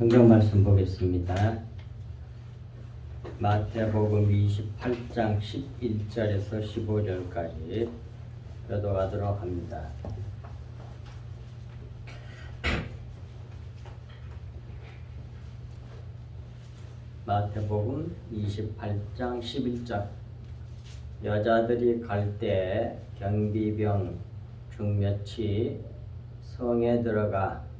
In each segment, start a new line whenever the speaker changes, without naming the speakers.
성경 말씀 보겠습니다. 마태복음 28장 11절에서 15절까지 교독하도록 합니다. 마태복음 28장 11절. 여자들이 갈 때 경비병 중 몇이 성에 들어가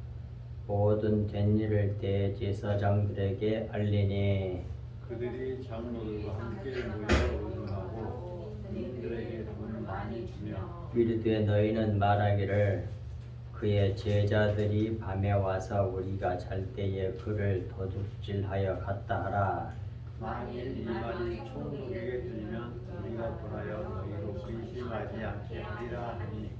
모든 된 일을 대제사장들에게 알리니
그들이 장로들과 함께 모여 의논하고 그들에게 돈을 많이 주며
이르되 너희는 말하기를 그의 제자들이 밤에 와서 우리가 잘 때에 그를 도둑질하여 갔다 하라.
만일 이 말이 총독에게 들리면 우리가 돌아여 너희로 의심하지 않게 하리라 하니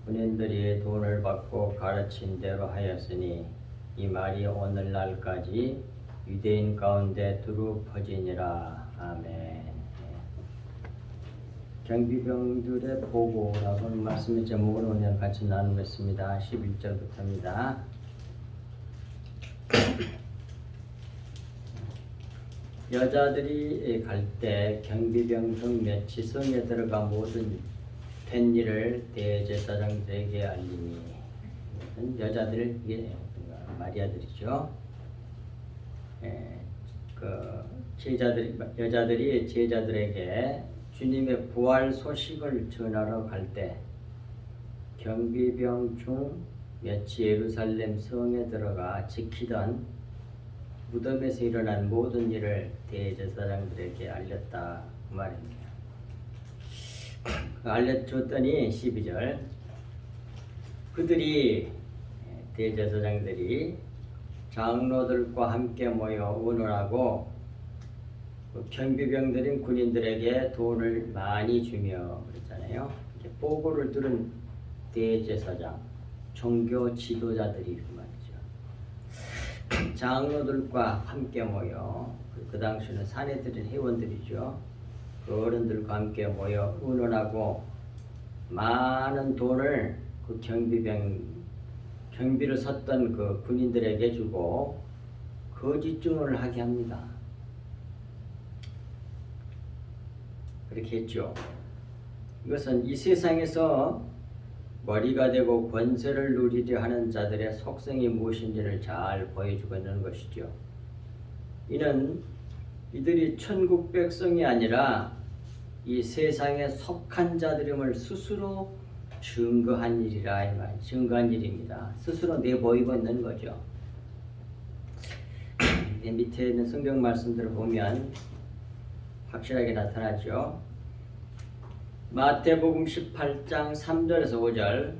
군인들이 돈을 받고 가르친 대로 하였으니 이 말이 오늘날까지 유대인 가운데 두루 퍼지니라. 아멘. 경비병들의 보고라고 하는 말씀의 제목을 오늘 같이 나누겠습니다. 11절부터입니다. 여자들이 갈 때 경비병 중 몇이 성에 들어가 모든 된 일을 대제사장들에게 알리니, 여자들, 이게 마리아들이죠. 여자들이 제자들에게 주님의 부활 소식을 전하러 갈 때 경비병 중 몇이 예루살렘 성에 들어가 지키던 무덤에서 일어난 모든 일을 대제사장들에게 알렸다 그 말입니다. 알려줬더니 12절 그들이 대제사장들이 장로들과 함께 모여 의논하고 경비병들인 군인들에게 돈을 많이 주며 그랬잖아요. 이렇게 보고를 들은 대제사장, 종교 지도자들이 그 말이죠. 장로들과 함께 모여 그 당시에는 사내들인 회원들이죠. 그 어른들과 함께 모여 의논하고 많은 돈을 그 경비를 섰던 그 군인들에게 주고 거짓 증언을 하게 합니다. 그렇게 했죠. 이것은 이 세상에서 머리가 되고 권세를 누리려 하는 자들의 속성이 무엇인지를 잘 보여주고 있는 것이죠. 이는 이들이 천국 백성이 아니라 이 세상에 속한 자들임을 스스로 증거한 일이라 이 말, 증거한 일입니다. 스스로 내보이고 있는 거죠. 밑에 있는 성경 말씀들을 보면 확실하게 나타나죠. 마태복음 18장 3절에서 5절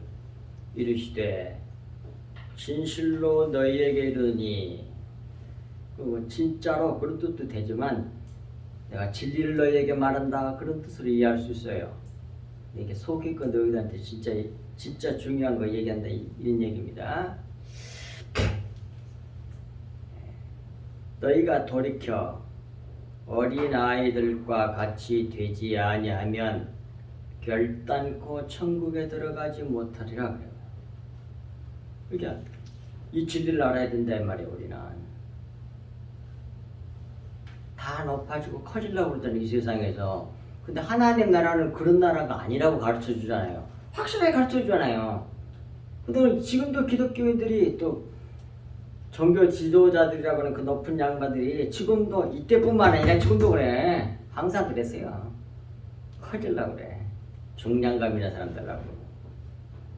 이르시되 진실로 너희에게 이르니, 진짜로 그런 뜻도 되지만 내가 진리를 너희에게 말한다 그런 뜻으로 이해할 수 있어요. 이게 속이고 너희들한테 진짜 중요한 거 얘기한다 이런 얘기입니다. 너희가 돌이켜 어린 아이들과 같이 되지 아니하면 결단코 천국에 들어가지 못하리라 그래요. 그러니까 이 진리를 알아야 된다 이 말이에요. 우리는 다 높아지고 커지려고 그러잖아요, 이 세상에서. 근데 하나님 나라는 그런 나라가 아니라고 가르쳐 주잖아요. 확실하게 가르쳐 주잖아요. 근데 지금도 기독교인들이 또 종교 지도자들이라고 하는 그 높은 양반들이 지금도 이때뿐만 아니라 지금도 그래. 항상 그랬어요. 커지려고 그래. 중량감이나 사람들하고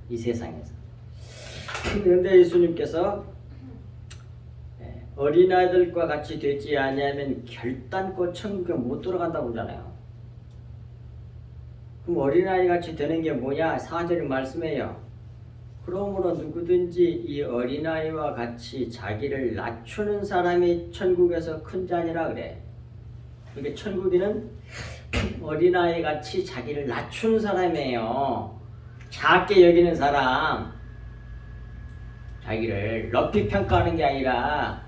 이 세상에서. 그런데 예수님께서 어린아이들과 같이 되지 아니하면 결단코 천국에 못 들어간다고 그러잖아요. 그럼 어린아이 같이 되는 게 뭐냐? 4절에 말씀해요. 그러므로 누구든지 이 어린아이와 같이 자기를 낮추는 사람이 천국에서 큰 자니라 그래. 그러니까 천국에는 어린아이 같이 자기를 낮추는 사람이에요. 작게 여기는 사람, 자기를 높이 평가하는 게 아니라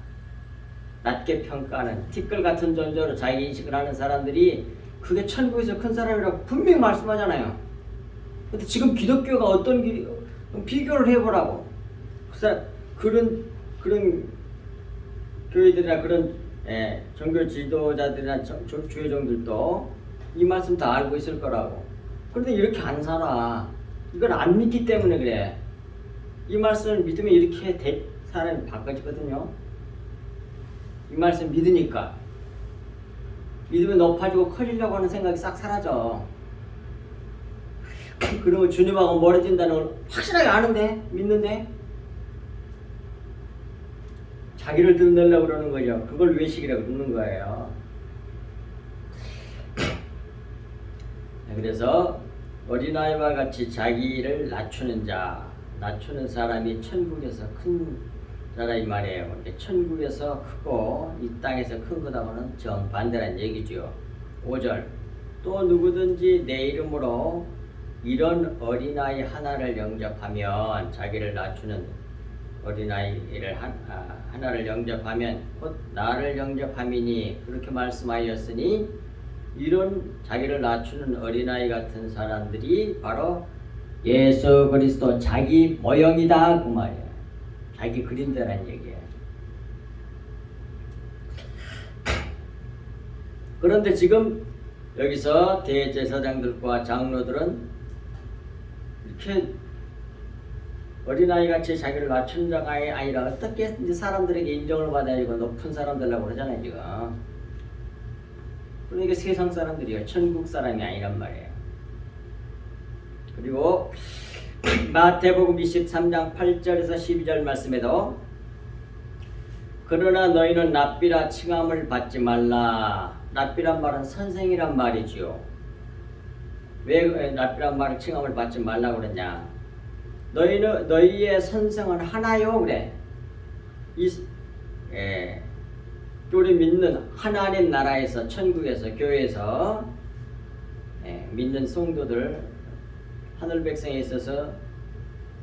낮게 평가하는 티끌 같은 존재로 자기 인식을 하는 사람들이 그게 천국에서 큰 사람이라고 분명히 말씀하잖아요. 근데 지금 기독교가 어떤 비교를 해보라고. 그런 교회들이나 그런 종교 지도자들이나 주요종들도 이 말씀 다 알고 있을 거라고. 그런데 이렇게 안 살아. 이걸 안 믿기 때문에 그래. 이 말씀을 믿으면 이렇게 사람이 바꿔지거든요. 이 말씀 믿으니까. 믿으면 높아지고 커지려고 하는 생각이 싹 사라져. 그러면 주님하고 멀어진다는 걸 확실하게 아는데, 믿는데, 자기를 드러내려고 그러는 거죠. 그걸 외식이라고 그러는 거예요. 그래서 어린아이와 같이 자기를 낮추는 자, 낮추는 사람이 천국에서 큰 자라 이 말이에요. 천국에서 크고 이 땅에서 큰 거다고는 정반대란 얘기죠. 5절 또 누구든지 내 이름으로 이런 어린아이 하나를 영접하면, 자기를 낮추는 어린아이를 하나를 영접하면 곧 나를 영접함이니 그렇게 말씀하였으니, 이런 자기를 낮추는 어린아이 같은 사람들이 바로 예수 그리스도 자기 모형이다 그 말이에요. 자기 그림자라는 얘기예요. 그런데 지금 여기서 대제사장들과 장로들은 이렇게 어린아이같이 자기를 낮춘 자가 아니라 어떻게 이제 사람들에게 인정을 받아야 되고 높은 사람 되려고 그러잖아요 지금. 그러니까 세상 사람들이요, 천국 사람이 아니란 말이에요. 그리고 마태복음 23장 8절에서 12절 말씀에도 그러나 너희는 랍비라 칭함을 받지 말라. 랍비란 말은 선생이란 말이지요. 왜 랍비란 말을 칭함을 받지 말라고 그러냐? 너희의 선생은 하나요 그래. 우리 믿는 하나님 나라에서, 천국에서, 교회에서 믿는 성도들, 하늘 백성에 있어서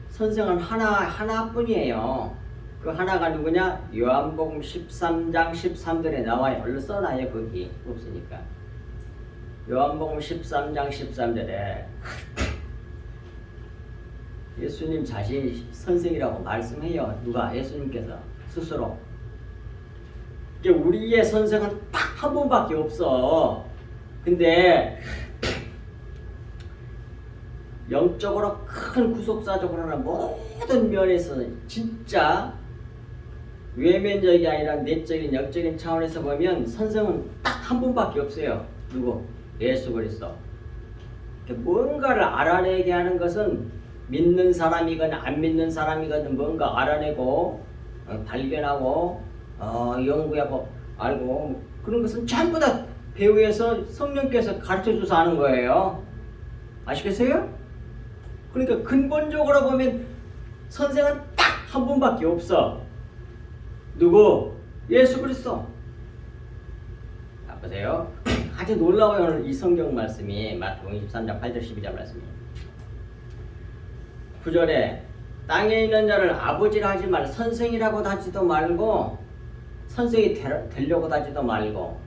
선생은 하나뿐이에요. 그 하나가 누구냐? 요한복음 13장 13절에 나와요. 얼른 써놔요. 거기 없으니까. 요한복음 13장 13절에 예수님 자신이 선생이라고 말씀해요. 누가? 예수님께서 스스로. 우리의 선생은 딱 한 분밖에 없어. 근데 영적으로 큰 구속사적으로나 모든 면에서 진짜 외면적이 아니라 내적인 영적인 차원에서 보면 선생은 딱 한 분밖에 없어요. 누구? 예수 그리스도. 뭔가를 알아내게 하는 것은 믿는 사람이건 안 믿는 사람이건 뭔가 알아내고 발견하고 연구하고 알고, 그런 것은 전부 다 배후에서 성령께서 가르쳐줘서 하는 거예요. 아시겠어요? 그러니까 근본적으로 보면 선생은 딱 한 분밖에 없어. 누구? 예수 그리스도. 자, 보세요. 아주 놀라워요. 오늘 이 성경 말씀이 마태복음 23장 8절 12절 말씀이. 9절에 땅에 있는 자를 아버지라 하지 말고, 선생이라고 하지도 말고, 선생이 되려고 하지도 말고.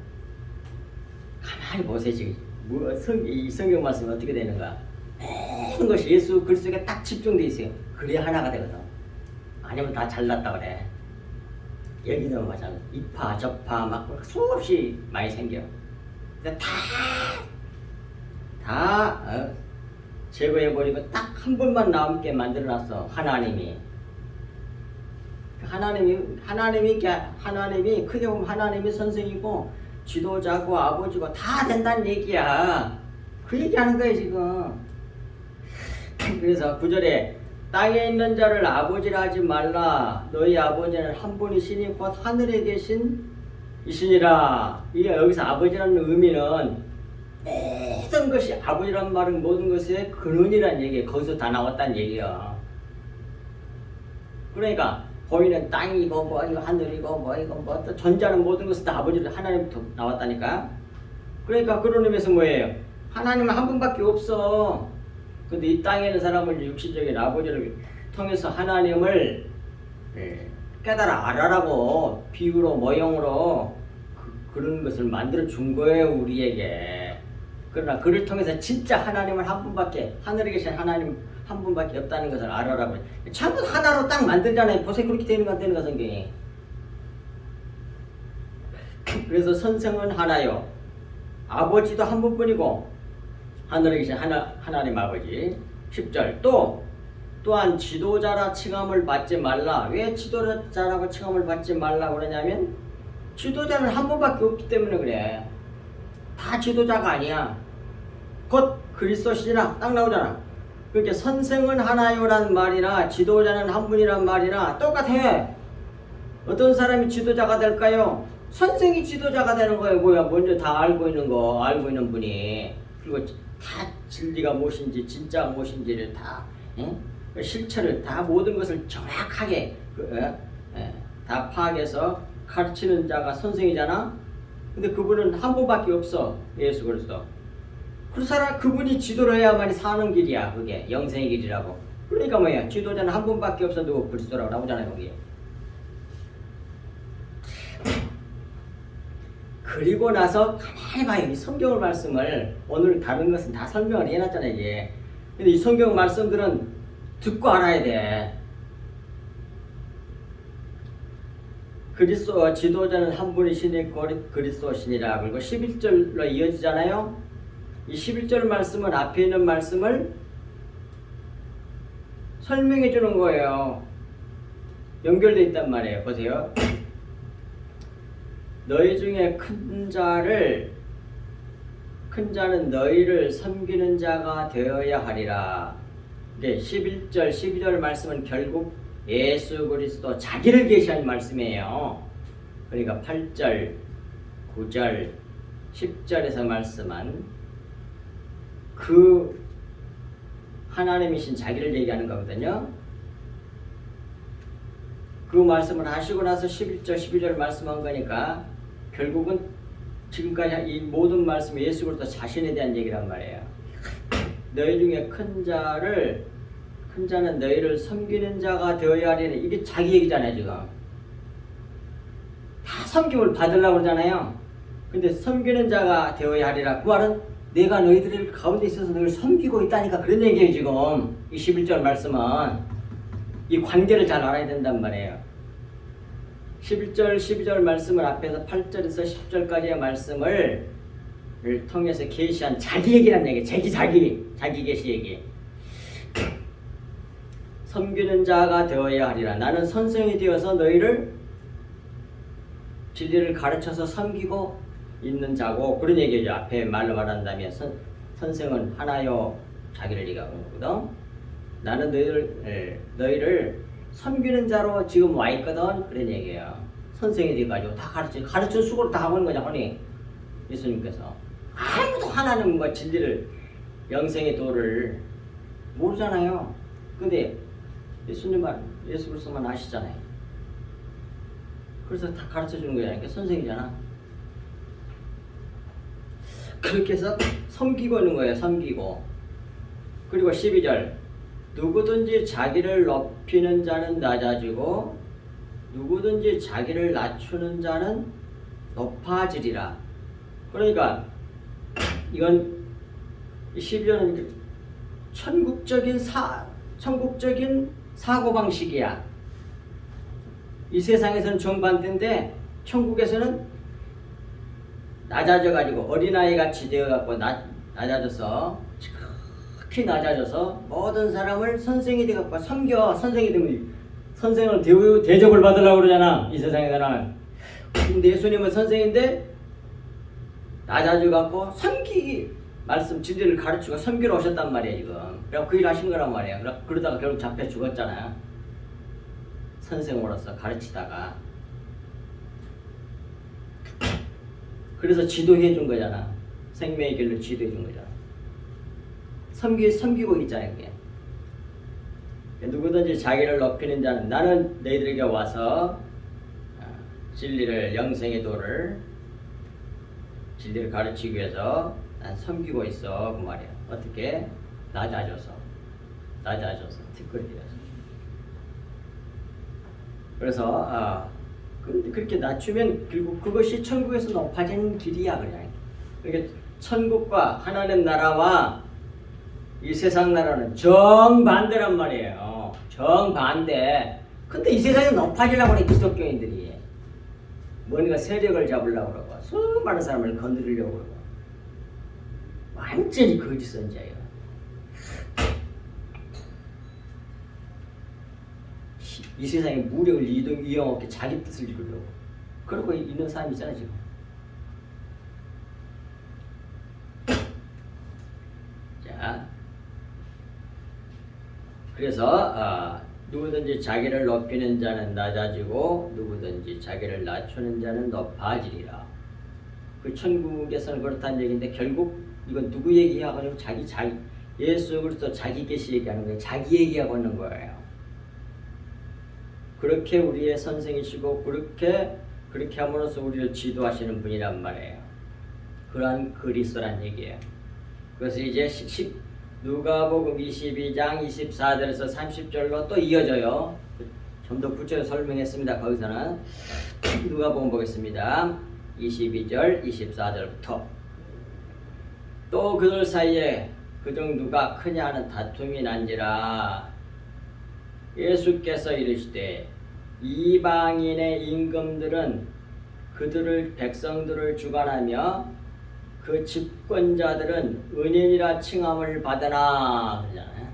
가만히 보세요. 지금 이 성경 말씀이 어떻게 되는가. 모든 것이 예수 그리스도에 딱 집중되어 있어요. 그래야 하나가 되거든. 아니면 다 잘났다 그래. 여기도 마찬가지. 이파 저파 막 수없이 많이 생겨. 근데 다 제거해버리고 딱 한 분만 남게 만들어놨어. 하나님이 크게 보면 하나님이 선생이고 지도자고 아버지고 다 된다는 얘기야. 그 얘기하는 거예요 지금. 그래서 9절에 땅에 있는 자를 아버지라 하지 말라. 너희 아버지는 한 분이시니 곧 하늘에 계신 이시니라. 이게 여기서 아버지라는 의미는 모든 것이, 아버지란 말은 모든 것의 근원이라는 얘기예요. 거기서 다 나왔다는 얘기야. 그러니까 보이는 땅이고 뭐 이거 하늘이고 뭐 이거 뭐 또 존재하는 모든 것은 다 아버지로 하나님부터 나왔다니까. 그러니까 그런 의미에서 뭐예요? 하나님은 한 분밖에 없어. 근데 이 땅에 있는 사람을 육신적인 아버지를 통해서 하나님을 깨달아 알아라고 비유로 모형으로 그런 것을 만들어 준 거예요 우리에게. 그러나 그를 통해서 진짜 하나님을 한 분밖에, 하늘에 계신 하나님 한 분밖에 없다는 것을 알아라고. 전부 하나로 딱 만들잖아요. 보세요. 그렇게 되는 거 안 되는 거 성경이. 그래서 선생은 하나요. 아버지도 한 분뿐이고 하늘에 계신 하나님 아버지. 10절 또한 지도자라 칭함을 받지 말라. 왜 지도자라고 칭함을 받지 말라고 그러냐면 지도자는 한 분밖에 없기 때문에 그래. 다 지도자가 아니야. 곧 그리스도시나 딱 나오잖아. 그러니까 선생은 하나요란 말이나 지도자는 한 분이란 말이나 똑같아. 어떤 사람이 지도자가 될까요? 선생이 지도자가 되는 거예요. 뭐야? 먼저 다 알고 있는 분이. 그리고 다 진리가 무엇인지 진짜가 무엇인지를 다 실체를 다 모든 것을 정확하게 다 파악해서 가르치는 자가 선생이잖아. 근데 그분은 한 분밖에 없어. 예수 그리스도. 그분이 지도를 해야만이 사는 길이야. 그게 영생의 길이라고. 그러니까 뭐야? 지도자는 한 분밖에 없어. 누구? 그리스도라고 나오잖아요. 거기에. 그리고 나서 가만히 봐요. 이 성경 말씀을 오늘 다른 것은 다 설명을 해놨잖아요. 이게. 근데 이 성경 말씀들은 듣고 알아야 돼. 그리스도 지도자는 한 분이시니 그리스도시니라. 그리고 11절로 이어지잖아요. 이 11절 말씀은 앞에 있는 말씀을 설명해 주는 거예요. 연결되어 있단 말이에요. 보세요. 너희 중에 큰 자는 너희를 섬기는 자가 되어야 하리라. 네, 11절, 12절 말씀은 결국 예수 그리스도 자기를 계시한 말씀이에요. 그러니까 8절, 9절, 10절에서 말씀한 그 하나님이신 자기를 얘기하는 거거든요. 그 말씀을 하시고 나서 11절, 12절 말씀한 거니까 결국은 지금까지 이 모든 말씀이 예수 그리스도 자신에 대한 얘기란 말이에요. 너희 중에 큰 자는 너희를 섬기는 자가 되어야 하리니. 이게 자기 얘기잖아요. 지금 다 섬김을 받으려고 그러잖아요. 근데 섬기는 자가 되어야 하리라. 그 말은 내가 너희들 가운데 있어서 너희를 섬기고 있다니까 그런 얘기예요. 지금 이 11절 말씀은 이 관계를 잘 알아야 된단 말이에요. 11절, 12절 말씀을 앞에서 8절에서 10절까지의 말씀을 통해서 계시한 자기 얘기란 얘기. 자기 계시 얘기. 섬기는 자가 되어야 하리라. 나는 선생이 되어서 너희를 진리를 가르쳐서 섬기고 있는 자고, 그런 얘기죠. 앞에 말로 말한다면 선생은 하나요. 자기를 얘기하는 거거든. 나는 너희를 섬기는 자로 지금 와 있거든. 그런 얘기예요. 선생이 돼가지고 다 가르쳐 수고를 다 하고 있는 거잖아. 예수님께서 아무도 하나님과 진리를 영생의 도를 모르잖아요. 근데 예수 그리스도만 아시잖아요. 그래서 다 가르쳐 주는 거잖아요. 그러니까 선생이잖아. 그렇게 해서 섬기고 있는 거예요. 섬기고. 그리고 12절. 누구든지 자기를 높이는 자는 낮아지고 누구든지 자기를 낮추는 자는 높아지리라. 그러니까 이건 12절은 천국적인 사고방식이야. 이 세상에서는 정반대인데 천국에서는 낮아져가지고 어린아이 같이 되어갖고 낮아져서 특히 낮아져서 모든 사람을 선생이 되어갖고 섬겨. 선생이 되면 선생을 대접을 받으려고 그러잖아. 이 세상에서는. 근데 예수님은 선생인데 낮아져갖고 섬기기 말씀 진리를 가르치고 섬기러 오셨단 말이에요. 지금. 그래서 그 일 하신 거란 말이에요. 그러다가 결국 잡혀 죽었잖아요. 선생으로서 가르치다가. 그래서 지도해 준 거잖아. 생명의 길로 지도해 준 거잖아. 섬기고 있잖아요. 그게. 누구든지 자기를 높이는 자는 나는 너희들에게 와서 진리를 영생의 도를 진리를 가르치기 위해서 난 섬기고 있어. 그 말이야. 어떻게? 낮아져서 티끌이어서. 그래서 그렇게 낮추면 결국 그것이 천국에서 높아지는 길이야. 그냥. 그러니까 천국과 하나님 나라와 이 세상 나라는 정반대란 말이에요. 정반대. 근데 이 세상에 높아지려고 그래. 기독교인들이. 뭔가 세력을 잡으려고 그러고 수많은 사람을 건드리려고 그러고 완전히 거짓 선지자예요. 이 세상에 무력을 이용하게 자기 뜻을 이루려고 그러고 있는 사람이 있잖아요 지금. 자, 그래서 누구든지 자기를 높이는 자는 낮아지고 누구든지 자기를 낮추는 자는 높아지리라. 그 천국에서는 그렇다는 얘기인데 결국 이건 누구 얘기하고 있냐면 자기 예수 그리스도 자기 계시 얘기하는 거예요. 자기 얘기하고 있는 거예요. 그렇게 우리의 선생이시고 그렇게 함으로써 우리를 지도하시는 분이란 말이에요. 그러한 그리스도란 얘기예요. 그래서 이제 누가복음 22장 24절에서 30절로 또 이어져요. 좀 더 구체적으로 설명했습니다. 거기서는 누가복음 보겠습니다. 22절 24절부터 또 그들 사이에 그중 누가 크냐 하는 다툼이 난지라. 예수께서 이르시되 이방인의 임금들은 그들을 백성들을 주관하며 그 집권자들은 은인이라 칭함을 받으나 그러잖아요.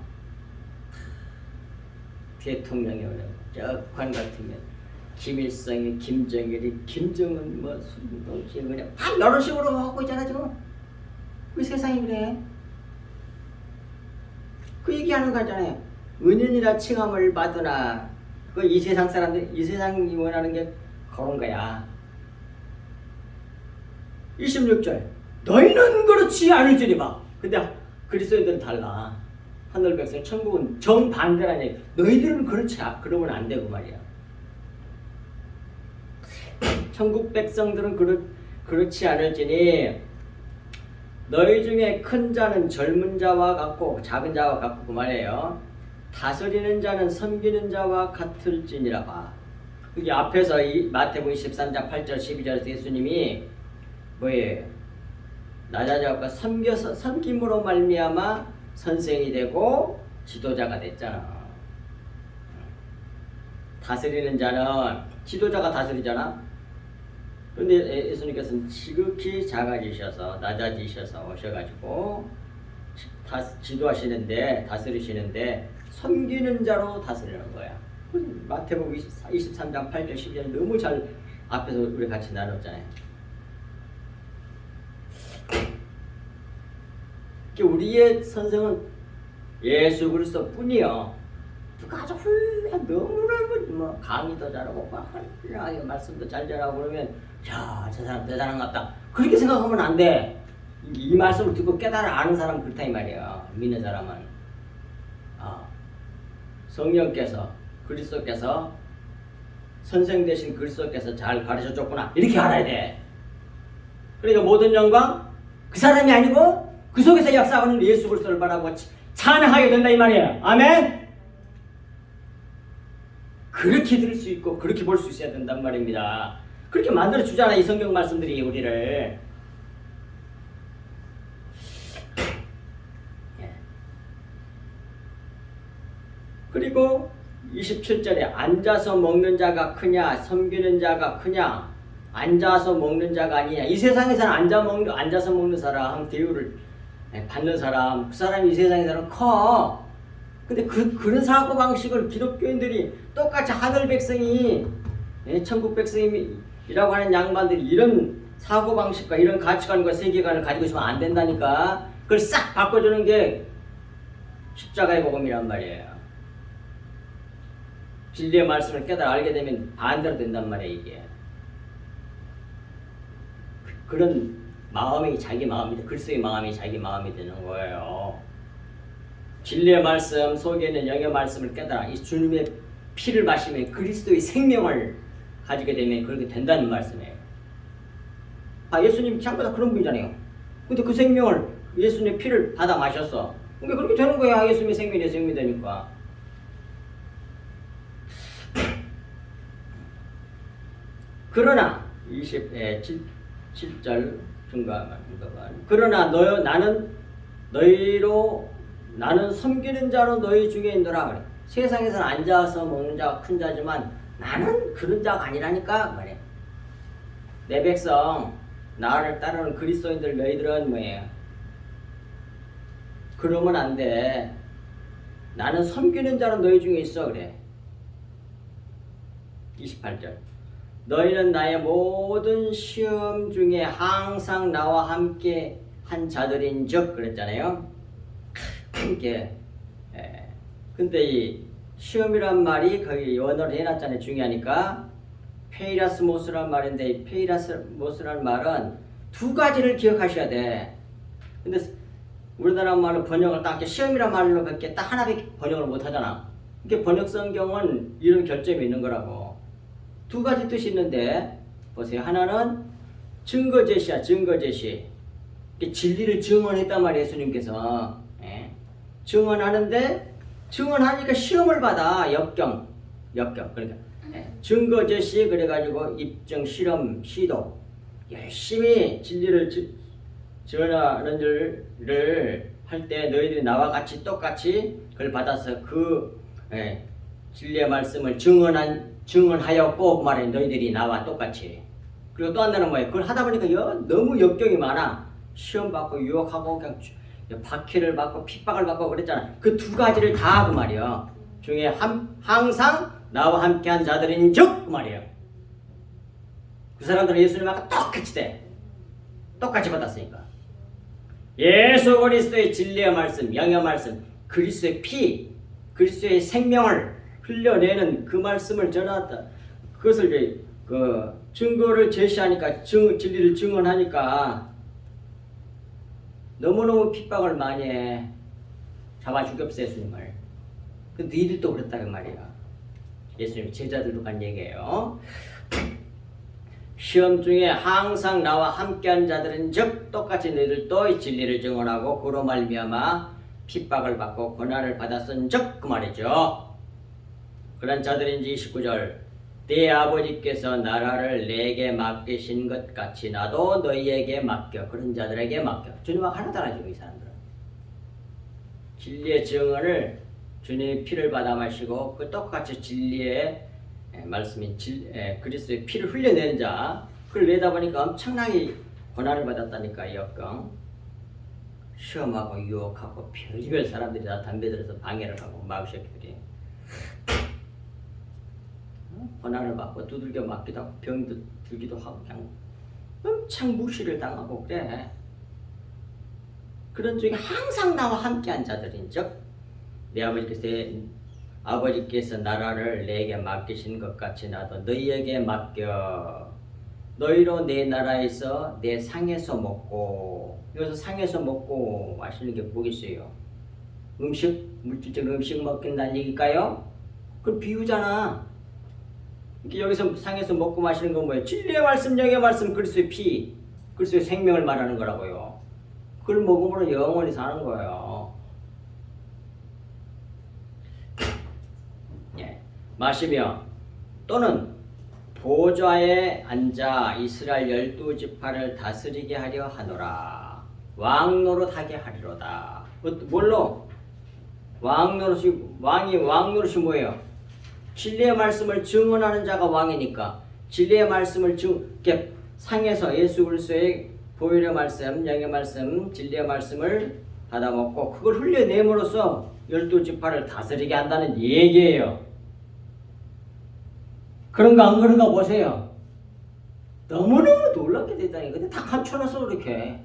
대통령이 적관 같으면 김일성이 김정일이 김정은 뭐 순동시 그냥 다 이런 식으로 하고 있잖아 지금. 그 세상이 그래. 그 얘기하는 거잖아요. 은인이라 칭함을 받으나 그 이 세상 사람들 이 세상이 원하는 게 그런 거야. 26절 너희는 그렇지 않을지니라. 근데 그리스도인들은 달라. 하늘 백성 천국은 정반대라니. 너희들은 그러면 안 되고 말이야. 천국 백성들은 그렇지 않을지니 너희 중에 큰 자는 젊은 자와 같고 작은 자와 같고 그 말이에요. 다스리는 자는 섬기는 자와 같을지니라 봐. 여기 앞에서 이 마태복음 23장 8절 12절에서 예수님이 뭐예요? 낮아져서 섬김으로 말미암아 선생이 되고 지도자가 됐잖아. 다스리는 자는 지도자가 다스리잖아. 그런데 예수님께서는 지극히 작아지셔서 낮아지셔서 오셔가지고 지도하시는데 다스리시는데 섬기는 자로 다스리는 거야. 마태복음 23장 8절 12절 너무 잘 앞에서 우리 같이 나눴잖아요. 우리의 선생은 예수 그리스도 뿐이요. 누가 아주 너무너무 뭐 강의도 잘하고 막 훌륭하게 말씀도 잘 잘하고 그러면 야, 저 사람 대단한 것 같다. 그렇게 생각하면 안 돼. 이 말씀을 듣고 깨달아 아는 사람 그렇다 이 말이야. 믿는 사람은. 성령께서 그리스도께서 선생 되신 그리스도께서 잘 가르쳐 줬구나. 이렇게 알아야 돼. 그러니까 모든 영광 그 사람이 아니고 그 속에서 역사하는 예수 그리스도를 바라고 찬양하게 된다 이 말이에요. 아멘. 그렇게 들을 수 있고 그렇게 볼 수 있어야 된단 말입니다. 그렇게 만들어 주잖아 이 성경 말씀들이 우리를. 그리고 27절에 앉아서 먹는 자가 크냐 섬기는 자가 크냐. 앉아서 먹는 자가 아니냐. 이 세상에서는 앉아서 먹는 사람 대우를 받는 사람 그 사람이 이 세상에서는 커. 근데 그런 사고방식을 기독교인들이 똑같이 하늘 백성이 천국 백성이라고 하는 양반들이 이런 사고방식과 이런 가치관과 세계관을 가지고 있으면 안 된다니까. 그걸 싹 바꿔주는 게 십자가의 복음이란 말이에요. 진리의 말씀을 깨달아 알게 되면 반대로 된단 말이에요. 이게 그런 마음이 자기 마음이다. 그리스도의 마음이 자기 마음이 되는 거예요. 진리의 말씀 속에 있는 영의 말씀을 깨달아 이 주님의 피를 마시면 그리스도의 생명을 가지게 되면 그렇게 된다는 말씀이에요. 예수님 전부 다 그런 분이잖아요. 근데 그 생명을 예수님의 피를 받아 마셨어. 그러니까 그렇게 되는 거야. 예수님의 생명이 내 생명이 되니까. 그러나 27절 중간 그러나 나는 섬기는 자로 너희 중에 있노라 그래. 세상에서는 앉아서 먹는 자가 큰 자지만 나는 그런 자가 아니라니까 말이야. 내 백성 나를 따르는 그리스도인들 너희들은 뭐예요? 그러면 안 돼. 나는 섬기는 자는 너희 중에 있어 그래. 28절 너희는 나의 모든 시험 중에 항상 나와 함께 한 자들인즉 그랬잖아요. 함께. 근데 이 시험이란 말이 거기 원어로 해놨잖아요. 중요하니까 페이라스모스란 말인데 이 페이라스모스란 말은 두 가지를 기억하셔야 돼. 근데 우리나라 말로 번역을 딱 시험이란 말로 그렇게 딱 하나밖에 번역을 못 하잖아. 이게 번역 성경은 이런 결점이 있는 거라고. 두 가지 뜻이 있는데 보세요. 하나는 증거 제시야. 증거 제시. 진리를 증언했단 말이에요. 예수님께서. 증언하는데 증언하니까 시험을 받아. 역경. 그러니까 증거 제시 그래가지고 입증, 실험, 시도 열심히 진리를 전하는 일을 할 때 너희들이 나와 같이 똑같이 그걸 받아서 그 진리의 말씀을 증언하였고 그 말에 너희들이 나와 똑같이. 그리고 또 하나는 뭐예요? 그걸 하다 보니까 너무 역경이 많아. 시험 받고 유혹하고 그냥 박해를 받고 핍박을 받고 그랬잖아. 그 두 가지를 다 그 말이야. 중에 항상 나와 함께한 자들인즉 그 말이에요. 그 사람들은 예수님하고 똑같이 돼. 똑같이 받았으니까. 예수 그리스도의 진리의 말씀, 영의 말씀, 그리스도의 피, 그리스도의 생명을 흘려내는 그 말씀을 전하다. 그것을 이제 그 증거를 제시하니까 진리를 증언하니까 너무너무 핍박을 많이 해. 잡아 죽였어 예수님을. 근데 너희들도 그랬다 그 말이야. 예수님 제자들도 간 얘기예요. 시험 중에 항상 나와 함께한 자들은 즉 똑같이 너희들도 진리를 증언하고 그로 말미암아 핍박을 받고 고난을 받았은즉 그 말이죠. 그런 자들인지 29절 내 아버지께서 나라를 내게 맡기신 것 같이 나도 너희에게 맡겨. 그런 자들에게 맡겨. 주님하고 하나 달라지고 이 사람들은 진리의 증언을 주님의 피를 받아 마시고 그 똑같이 진리의 말씀인 그리스도의 피를 흘려내는 자 그걸 내다 보니까 엄청나게 고난을 받았다니까. 역경 시험하고 유혹하고 별의별 사람들이 다 담배 들어서 방해를 하고 마귀새끼들이 고난을 받고 두들겨 맞기도 하고 병 들기도 하고 그냥 엄청 무시를 당하고 그래. 그런 중에 항상 나와 함께한 자들인즉 내 아버지께서 나라를 내게 맡기신 것 같이 나도 너희에게 맡겨. 너희로 내 나라에서 내 상에서 먹고. 여기서 상에서 먹고 마시는 게 뭐겠어요? 음식, 물질적 음식 먹긴다는 얘기일까요? 그건 비유잖아. 여기서 상에서 먹고 마시는 건 뭐예요? 진리의 말씀, 영의 말씀, 그리스도의 피, 그리스도의 생명을 말하는 거라고요. 그걸 먹음으로 영원히 사는 거예요. 마시며 또는 보좌에 앉아 이스라엘 12지파를 다스리게 하려 하노라. 왕노릇하게 하리로다. 뭘로? 왕노릇이 뭐예요? 진리의 말씀을 증언하는 자가 왕이니까 진리의 말씀을 이렇게 상에서 예수 그리스도의 보혈의 말씀, 영의 말씀, 진리의 말씀을 받아먹고 그걸 흘려내므로써 12지파를 다스리게 한다는 얘기예요. 그런가 안 그런가 보세요. 너무너무 놀랍게 됐다니. 근데 다 감춰놔서 그렇게.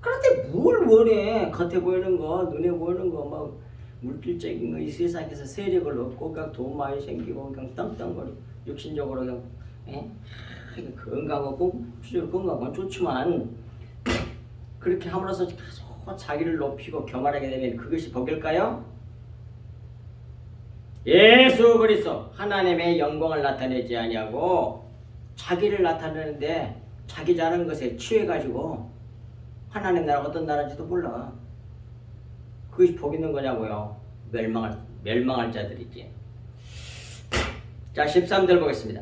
그런데 뭘 원해? 겉에 보이는 거, 눈에 보이는 거, 막 물질적인 거, 이 세상에서 세력을 얻고 그냥 돈 많이 생기고 그냥 땅땅거리고 육신적으로 그냥 건강하고 실제로 건강은 좋지만 그렇게 함으로써 계속 자기를 높이고 교만하게 되면 그것이 복일까요? 예수 그리스도 하나님의 영광을 나타내지 아니하고 자기를 나타내는데 자기 잘하는 것에 취해가지고 하나님 나라 어떤 나라인지도 몰라. 그것이 복 있는 거냐고요. 멸망할 자들이지. 자 13절 보겠습니다.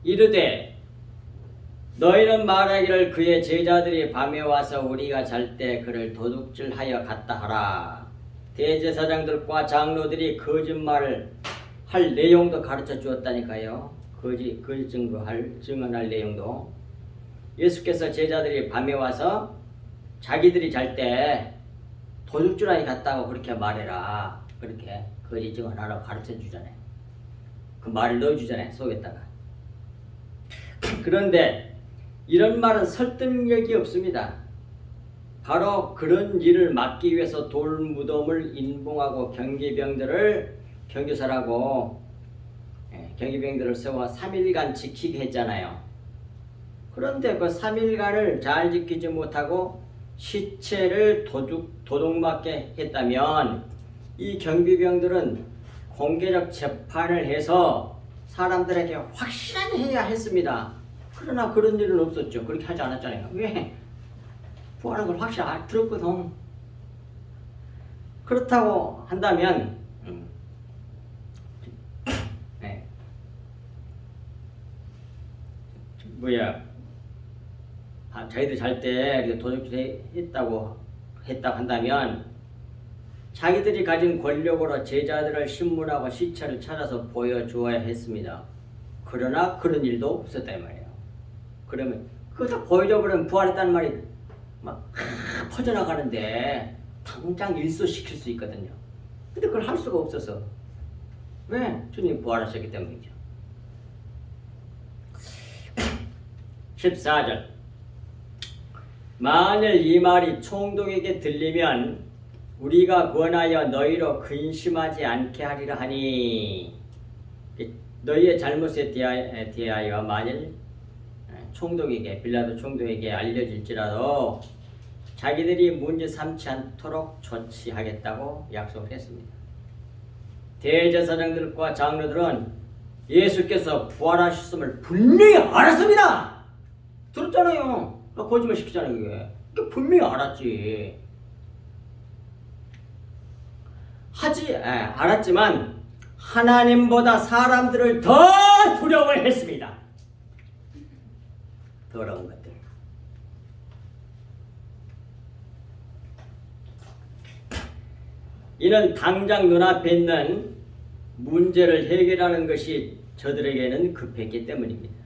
이르되 너희는 말하기를 그의 제자들이 밤에 와서 우리가 잘 때 그를 도둑질하여 갔다 하라. 대제사장들과 장로들이 거짓말을 할 내용도 가르쳐 주었다니까요. 거짓 증언할 내용도 예수께서 제자들이 밤에 와서 자기들이 잘 때 도둑질하게 갔다고 그렇게 말해라. 그렇게 거짓 증언하라고 가르쳐 주잖아요. 그 말을 넣어주잖아요. 속에다가. 그런데 이런 말은 설득력이 없습니다. 바로 그런 일을 막기 위해서 돌무덤을 인봉하고 경교사라고 경비병들을 세워 3일간 지키게 했잖아요. 그런데 그 3일간을 잘 지키지 못하고 시체를 도둑맞게 했다면 이 경비병들은 공개적 재판을 해서 사람들에게 확실하게 해야 했습니다. 그러나 그런 일은 없었죠. 그렇게 하지 않았잖아요. 왜? 부활한 걸 확실히 들었거든. 그렇다고 한다면 자기들 잘 때 도둑질 했다고 한다면 자기들이 가진 권력으로 제자들을 신문하고 시체를 찾아서 보여주어야 했습니다. 그러나 그런 일도 없었다 이 말이에요. 그러면 그거 다 보여줘버리면 부활했다는 말이 막 퍼져나가는데 당장 일소시킬 수 있거든요. 근데 그걸 할 수가 없어서. 왜? 주님 부활하셨기 때문이죠. 14절. 만일 이 말이 총독에게 들리면 우리가 권하여 너희로 근심하지 않게 하리라 하니, 너희의 잘못에 대하여 만일 총독에게, 빌라도 총독에게 알려질지라도 자기들이 문제 삼지 않도록 조치하겠다고 약속을 했습니다. 대제사장들과 장로들은 예수께서 부활하셨음을 분명히 알았습니다. 들었잖아요. 거짓말 시키잖아요. 그게 분명히 알았지. 알았지만 하나님보다 사람들을 더 두려워했습니다. 더러운 것들. 이는 당장 눈앞에 있는 문제를 해결하는 것이 저들에게는 급했기 때문입니다.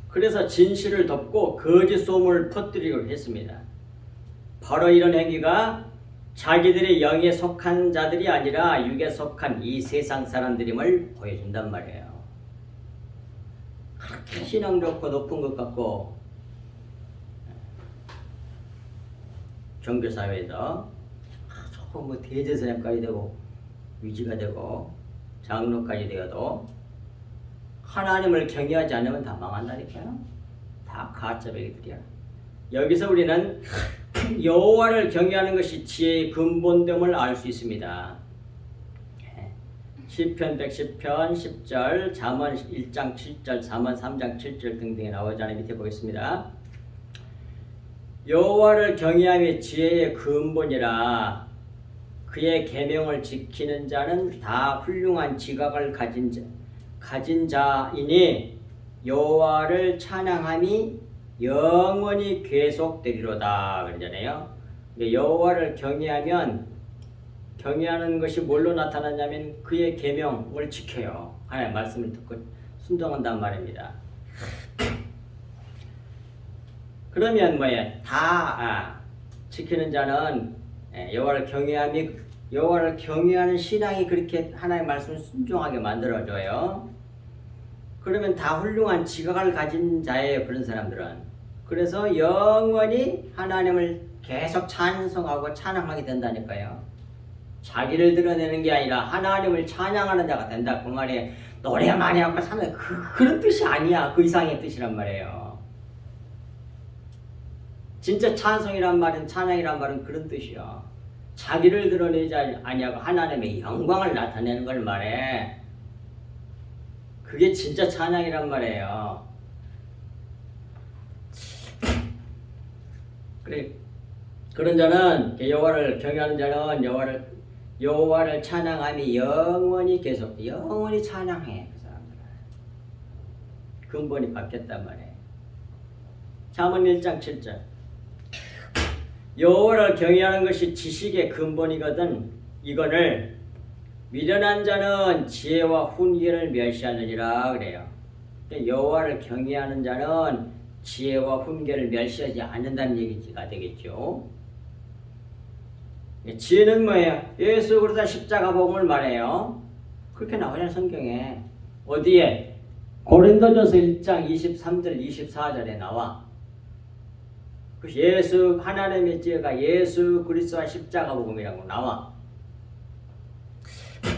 그래서 진실을 덮고 거짓 소문을 퍼뜨리기로 했습니다. 바로 이런 행위가 자기들이 영에 속한 자들이 아니라 육에 속한 이 세상 사람들임을 보여준단 말이에요. 그렇게 신앙 좋고 높은 것 같고 종교사회에서 뭐 대제사장까지 되고 위지가 되고 장로까지 되어도 하나님을 경외하지 않으면 다 망한다니까요. 다 가짜 배기들이야. 여기서 우리는 여호와를 경외하는 것이 지혜의 근본됨을 알 수 있습니다. 시편 110편 10절, 잠언 1장 7절, 잠언 3장 7절 등등에 나오잖아요. 밑에 보겠습니다. 여호와를 경외함이 지혜의 근본이라 그의 계명을 지키는 자는 다 훌륭한 지각을 가진 자이니 여호와를 찬양함이 영원히 계속되리로다 그러잖아요. 여호와를 경외하는 것이 뭘로 나타나냐면 그의 계명을 지켜요. 하나님의 말씀을 듣고 순종한단 말입니다. 그러면 다 지키는 자는 여호와를 경외하는 신앙이 그렇게 하나님의 말씀을 순종하게 만들어줘요. 그러면 다 훌륭한 지각을 가진 자예요. 그런 사람들은. 그래서 영원히 하나님을 계속 찬송하고 찬양하게 된다니까요. 자기를 드러내는 게 아니라 하나님을 찬양하는 자가 된다. 그 말에 노래 많이 하고 사는 그런 뜻이 아니야. 그 이상의 뜻이란 말이에요. 진짜 찬송이란 말은, 찬양이란 말은 그런 뜻이야. 자기를 드러내지 아니하고 하나님의 영광을 나타내는 걸 말해. 그게 진짜 찬양이란 말이에요. 그래, 그런 자는, 여호와를 경외하는 자는 여호와를 찬양함이 영원히 영원히 찬양해. 그 사람들은 근본이 바뀌었단 말이에요. 잠언 1장 7절. 여호와를 경외하는 것이 지식의 근본이거든 이거를 미련한 자는 지혜와 훈계를 멸시하느니라 그래요. 여호와를 경외하는 자는 지혜와 훈계를 멸시하지 않는다는 얘기가 되겠죠. 지혜는 뭐예요? 예수 그리스도 십자가 복음을 말해요. 그렇게 나와요 성경에. 어디에? 고린도전서 1장 23절 24절에 나와. 예수 하나님의 지혜가 예수 그리스도와 십자가 복음이라고 나와.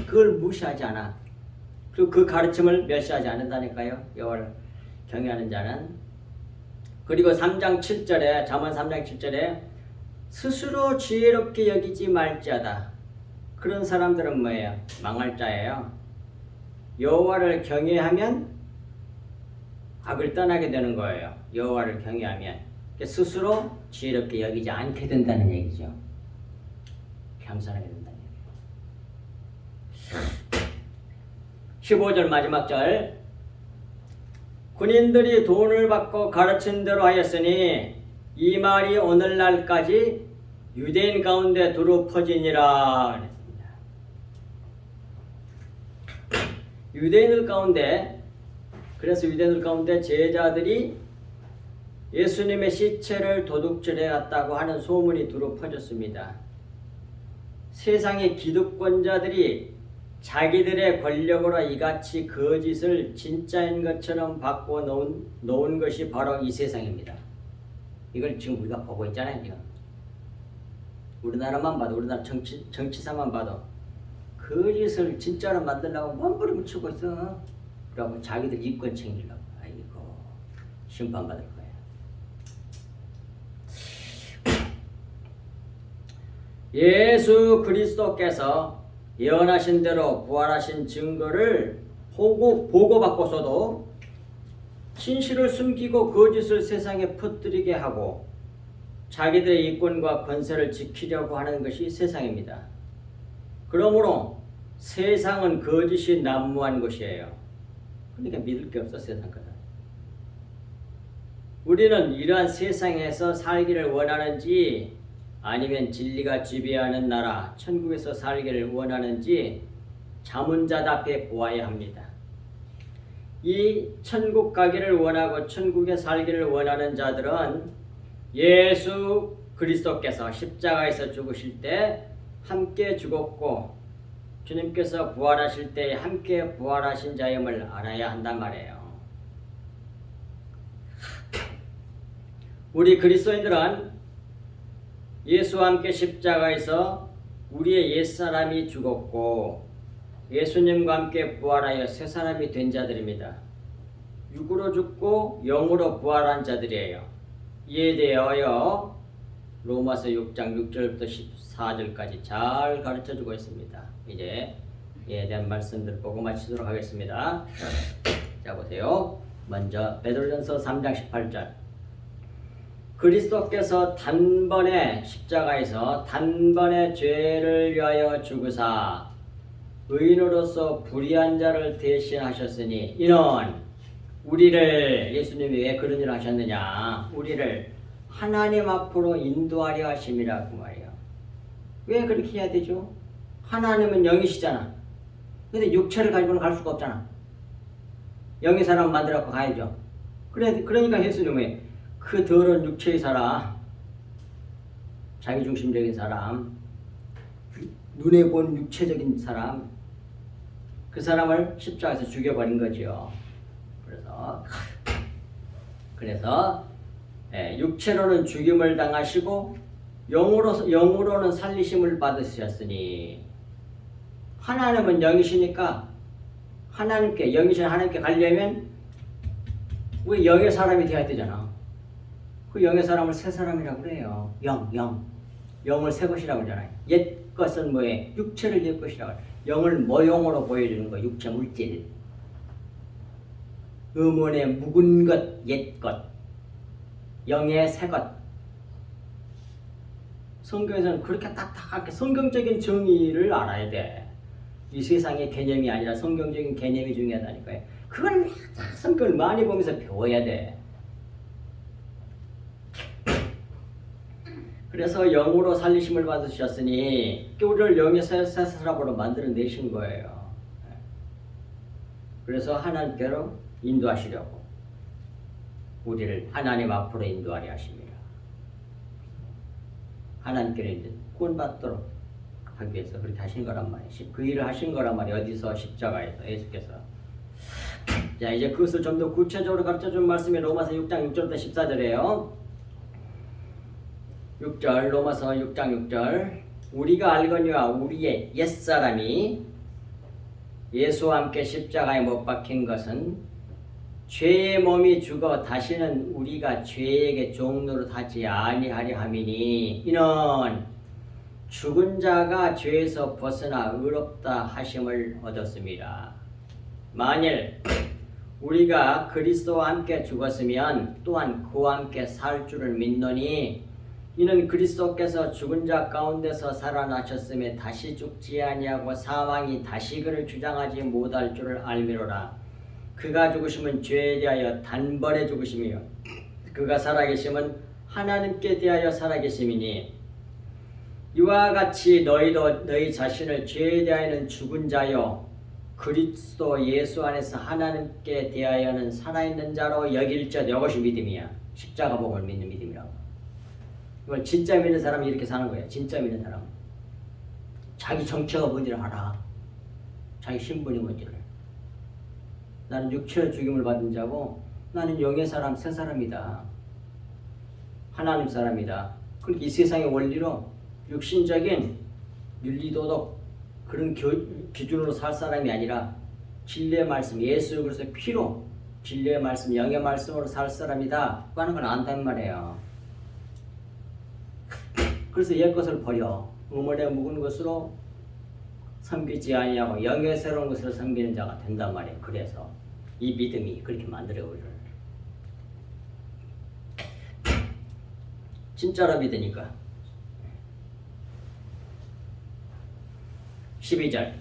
그걸 무시하지 않아. 그리고 그 가르침을 멸시하지 않는다니까요. 여호와를 경외하는 자는. 그리고 3장 7절에 잠언 3장 7절에 스스로 지혜롭게 여기지 말지어다. 그런 사람들은 뭐예요? 망할 자예요. 여호와를 경외하면 악을 떠나게 되는 거예요. 여호와를 경외하면 스스로 지혜롭게 여기지 않게 된다는 얘기죠. 겸손하게 된다는 얘기예요. 15절 마지막 절. 군인들이 돈을 받고 가르친 대로 하였으니 이 말이 오늘날까지 유대인 가운데 두루 퍼지니라 그랬습니다. 유대인들 가운데, 그래서 유대인들 가운데 제자들이 예수님의 시체를 도둑질해 갔다고 하는 소문이 두루 퍼졌습니다. 세상의 기득권자들이 자기들의 권력으로 이같이 거짓을 진짜인 것처럼 바꿔 놓은 것이 바로 이 세상입니다. 이걸 지금 우리가 보고 있잖아요. 지금 우리나라만 봐도, 우리나라 정치사만 봐도 거짓을 진짜로 만들려고 몸부림을 치고 있어. 그러고 자기들 이권 챙기려고. 아이고, 심판받을 거야. 예수 그리스도께서 예언하신 대로 부활하신 증거를 보고받고서도 진실을 숨기고 거짓을 세상에 퍼뜨리게 하고 자기들의 이권과 권세를 지키려고 하는 것이 세상입니다. 그러므로 세상은 거짓이 난무한 것이에요. 그러니까 믿을 게 없어 세상 거다. 우리는 이러한 세상에서 살기를 원하는지 아니면 진리가 지배하는 나라 천국에서 살기를 원하는지 자문자답해 보아야 합니다. 이 천국 가기를 원하고 천국에 살기를 원하는 자들은 예수 그리스도께서 십자가에서 죽으실 때 함께 죽었고 주님께서 부활하실 때 함께 부활하신 자임을 알아야 한단 말이에요. 우리 그리스도인들은 예수와 함께 십자가에서 우리의 옛사람이 죽었고 예수님과 함께 부활하여 새 사람이 된 자들입니다. 육으로 죽고 영으로 부활한 자들이에요. 이에 대하여 로마서 6장 6절부터 14절까지 잘 가르쳐주고 있습니다. 이제 이에 대한 말씀들 보고 마치도록 하겠습니다. 자 보세요. 먼저 베드로전서 3장 18절. 그리스도께서 단번에 십자가에서 단번에 죄를 위하여 죽으사 의인으로서 불의한 자를 대신하셨으니 이는 우리를, 예수님이 왜 그런 일을 하셨느냐, 우리를 하나님 앞으로 인도하려 하심이라고 말이에요. 왜 그렇게 해야 되죠? 하나님은 영이시잖아. 근데 육체를 가지고는 갈 수가 없잖아. 영의 사람 만들어갖고 가야죠. 그러니까 예수님은 그 더러운 육체의 사람, 자기중심적인 사람, 눈에 본 육체적인 사람, 그 사람을 십자가에서 죽여버린 거죠. 그래서 육체로는 죽임을 당하시고 영으로는 살리심을 받으셨으니, 하나님은 영이시니까 영이신 하나님께 가려면 우리 영의 사람이 되어야 되잖아. 그 영의 사람을 새 사람이라고 그래요. 영을 새 것이라고 그러잖아요. 옛 것은 뭐예요? 육체를 옛 것이라고 해요. 영을 모형으로 보여주는 거, 육체 물질. 음원의 묵은 것, 옛 것. 영의 새 것. 성경에서는 그렇게 딱딱하게 성경적인 정의를 알아야 돼. 이 세상의 개념이 아니라 성경적인 개념이 중요하다니까요. 그걸 성경을 많이 보면서 배워야 돼. 그래서 영으로 살리심을 받으셨으니 우리를 영의 새 사람으로 만들어내신 거예요. 그래서 하나님께로 인도하시려고 우리를 하나님 앞으로 인도하려 하십니다. 하나님께는 이제 구원받도록 하기 위해서 그렇게 하신 거란 말이에요. 그 일을 하신 거란 말이에요. 어디서? 십자가에서 예수께서. 자, 이제 그것을 좀 더 구체적으로 가르쳐준 말씀이 로마서 6장 6절부터 14절이에요. 6절, 로마서 6장 6절. 우리가 알거니와 우리의 옛사람이 예수와 함께 십자가에 못 박힌 것은 죄의 몸이 죽어 다시는 우리가 죄에게 종노릇하지 아니하려 함이니 이는 죽은 자가 죄에서 벗어나 의롭다 하심을 얻었습니다. 만일 우리가 그리스도와 함께 죽었으면 또한 그와 함께 살 줄을 믿노니 이는 그리스도께서 죽은 자 가운데서 살아나셨음에 다시 죽지 아니하고 사망이 다시 그를 주장하지 못할 줄을 알미로라. 그가 죽으심은 죄에 대하여 단번에 죽으심이요 그가 살아계심은 하나님께 대하여 살아계심이니 이와 같이 너희도 너희 자신을 죄에 대하여는 죽은 자요 그리스도 예수 안에서 하나님께 대하여는 살아있는 자로 여길지어다. 이것이 믿음이야. 십자가 복음을 믿는 믿음이라고. 이걸 진짜 믿는 사람이 이렇게 사는 거예요. 진짜 믿는 사람. 자기 정체가 뭔지를 알아. 자기 신분이 뭔지를. 나는 육체의 죽임을 받은 자고 나는 영의 사람, 새 사람이다. 하나님 사람이다. 그러니까 이 세상의 원리로 육신적인 윤리도덕 그런 기준으로 살 사람이 아니라 진리의 말씀, 예수 그리스도의 피로 진리의 말씀, 영의 말씀으로 살 사람이다 하는 걸 안다는 말이에요. 그래서 옛 것을 버려 음원에 묵은 것으로 섬기지 아니하고 영의 새로운 것으로 섬기는 자가 된단 말이에요. 그래서 이 믿음이 그렇게 만들어 우리를 진짜로 믿으니까. 12절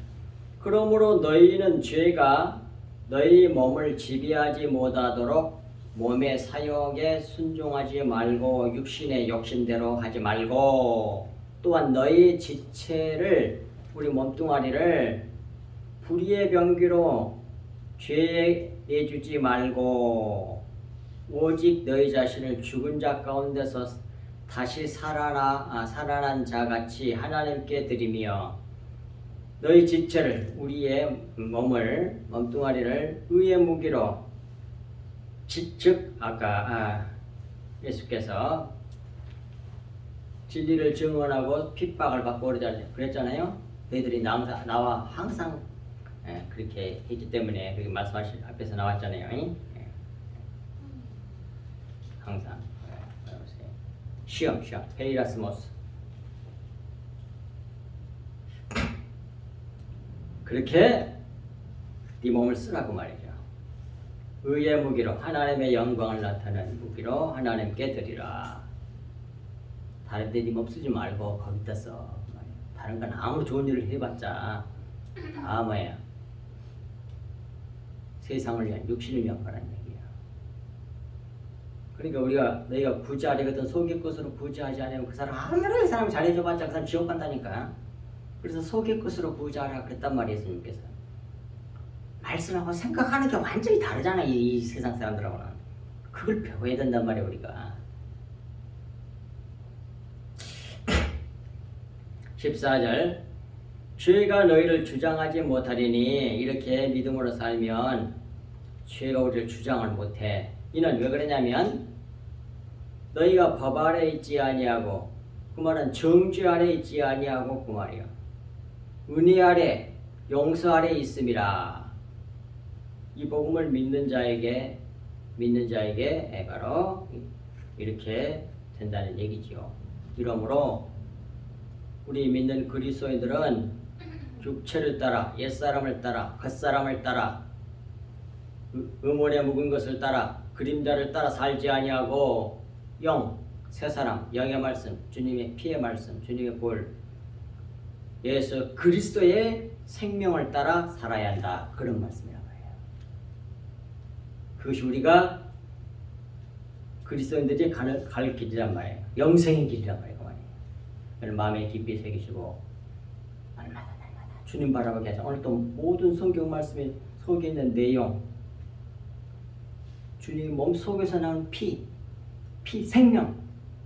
그러므로 너희는 죄가 너희 몸을 지배하지 못하도록 몸의 사욕에 순종하지 말고 육신의 욕심대로 하지 말고 또한 너희 지체를 우리 몸뚱아리를 불의의 병기로 죄에 내주지 말고 오직 너희 자신을 죽은 자 가운데서 다시 살아난 자같이 하나님께 드리며 너희 지체를 우리의 몸뚱아리를 의의 무기로 즉 아까 예수께서 진리를 증언하고 핍박을 받고 그랬잖아요. 너희들이 나와 항상 그렇게 했기 때문에 그렇게 말씀하신 앞에서 나왔잖아요. 항상 시험 페이라스모스 그렇게 네 몸을 쓰라고 말이죠. 의의 무기로 하나님의 영광을 나타내는 무기로 하나님께 드리라. 다른 데 네 몸 쓰지 말고 거기다 써. 다른 건 아무리 좋은 일을 해봤자 다 뭐야 세상을 위한 육신을 위한 거란 얘기야. 그러니까 너희가 부자리거든 속의 것으로 부자하지 않으면 그 사람 아무리 그 사람 잘해줘봤자 그 사람 지옥 간다니까. 그래서 속의 것으로 부자하라 그랬단 말이에요. 예수님께서. 말씀하고 생각하는 게 완전히 다르잖아. 이 세상 사람들하고는. 그걸 배워야 된단 말이에요. 우리가. 14절 죄가 너희를 주장하지 못하리니 이렇게 믿음으로 살면 죄가 우리를 주장을 못해. 이는 왜 그러냐면 너희가 법 아래 있지 아니하고 그 말은 정죄 아래 있지 아니하고 그 말이야. 은혜 아래 용서 아래 있음이라. 이 복음을 믿는 자에게 바로 이렇게 된다는 얘기지요. 이러므로 우리 믿는 그리스도인들은 육체를 따라 옛사람을 따라 겉사람을 따라 음원에 묵은 것을 따라 그림자를 따라 살지 아니하고 새사람 영의 말씀 주님의 피의 말씀 주님의 볼 예수 그리스도의 생명을 따라 살아야 한다. 그런 말씀이라고 해요. 그것이 우리가 그리스도인들이 갈 길이란 말이에요. 영생의 길이란 말이에요. 마음에 깊이 새기시고 날마다 주님 바라보게 하자. 오늘 또 모든 성경 말씀에 속에 있는 내용 주님 몸속에서 나온 피 생명,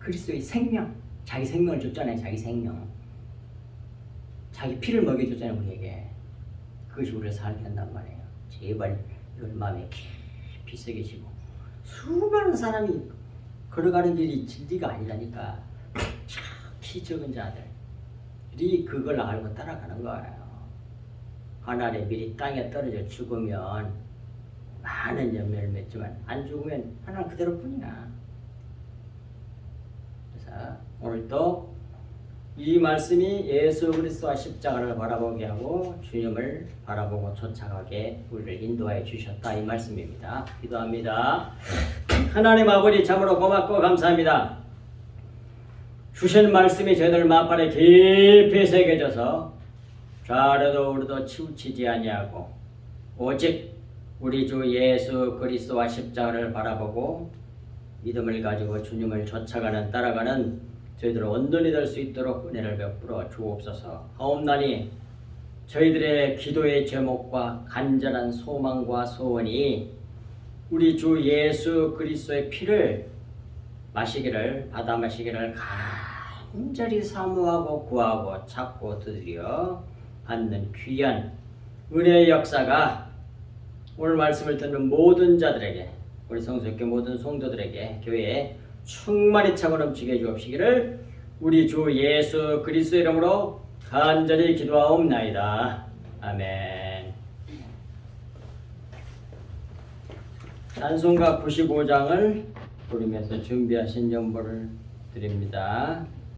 그리스도의 생명, 자기 생명을 줬잖아요. 자기 생명, 자기 피를 먹여줬잖아요. 우리에게. 그것이 우리를 살게 한단 말이에요. 제발 이걸 마음에 깊이 새기시고, 수많은 사람이 걸어가는 길이 진리가 아니라니까 키 적은 자들이 그걸 알고 따라가는 거예요. 하늘의 밀이 땅에 떨어져 죽으면 많은 열매를 맺지만 안 죽으면 하나 그대로뿐이야. 그래서 오늘도 이 말씀이 예수 그리스도와 십자가를 바라보게 하고 주님을 바라보고 쫓아가게 우리를 인도하여 주셨다, 이 말씀입니다. 기도합니다. 하나님 아버지, 참으로 고맙고 감사합니다. 주신 말씀이 저희들 마음판에 깊이 새겨져서 좌로도 우리도 치우치지 아니하고 오직 우리 주 예수 그리스도와 십자가를 바라보고 믿음을 가지고 주님을 쫓아가는 따라가는 저희들 온전히 될 수 있도록 은혜를 베풀어 주옵소서. 하옵나니 저희들의 기도의 제목과 간절한 소망과 소원이 우리 주 예수 그리스도의 피를 받아 마시기를 간절히 사모하고 구하고 찾고 두드려 받는 귀한 은혜의 역사가 오늘 말씀을 듣는 모든 자들에게, 우리 성수교회 모든 성도들에게 교회에 충만히 차고 넘치게 해 주옵시기를 우리 주 예수 그리스도 이름으로 간절히 기도하옵나이다. 아멘. 찬송가 95장을 부르면서 준비하신 연보를 드립니다.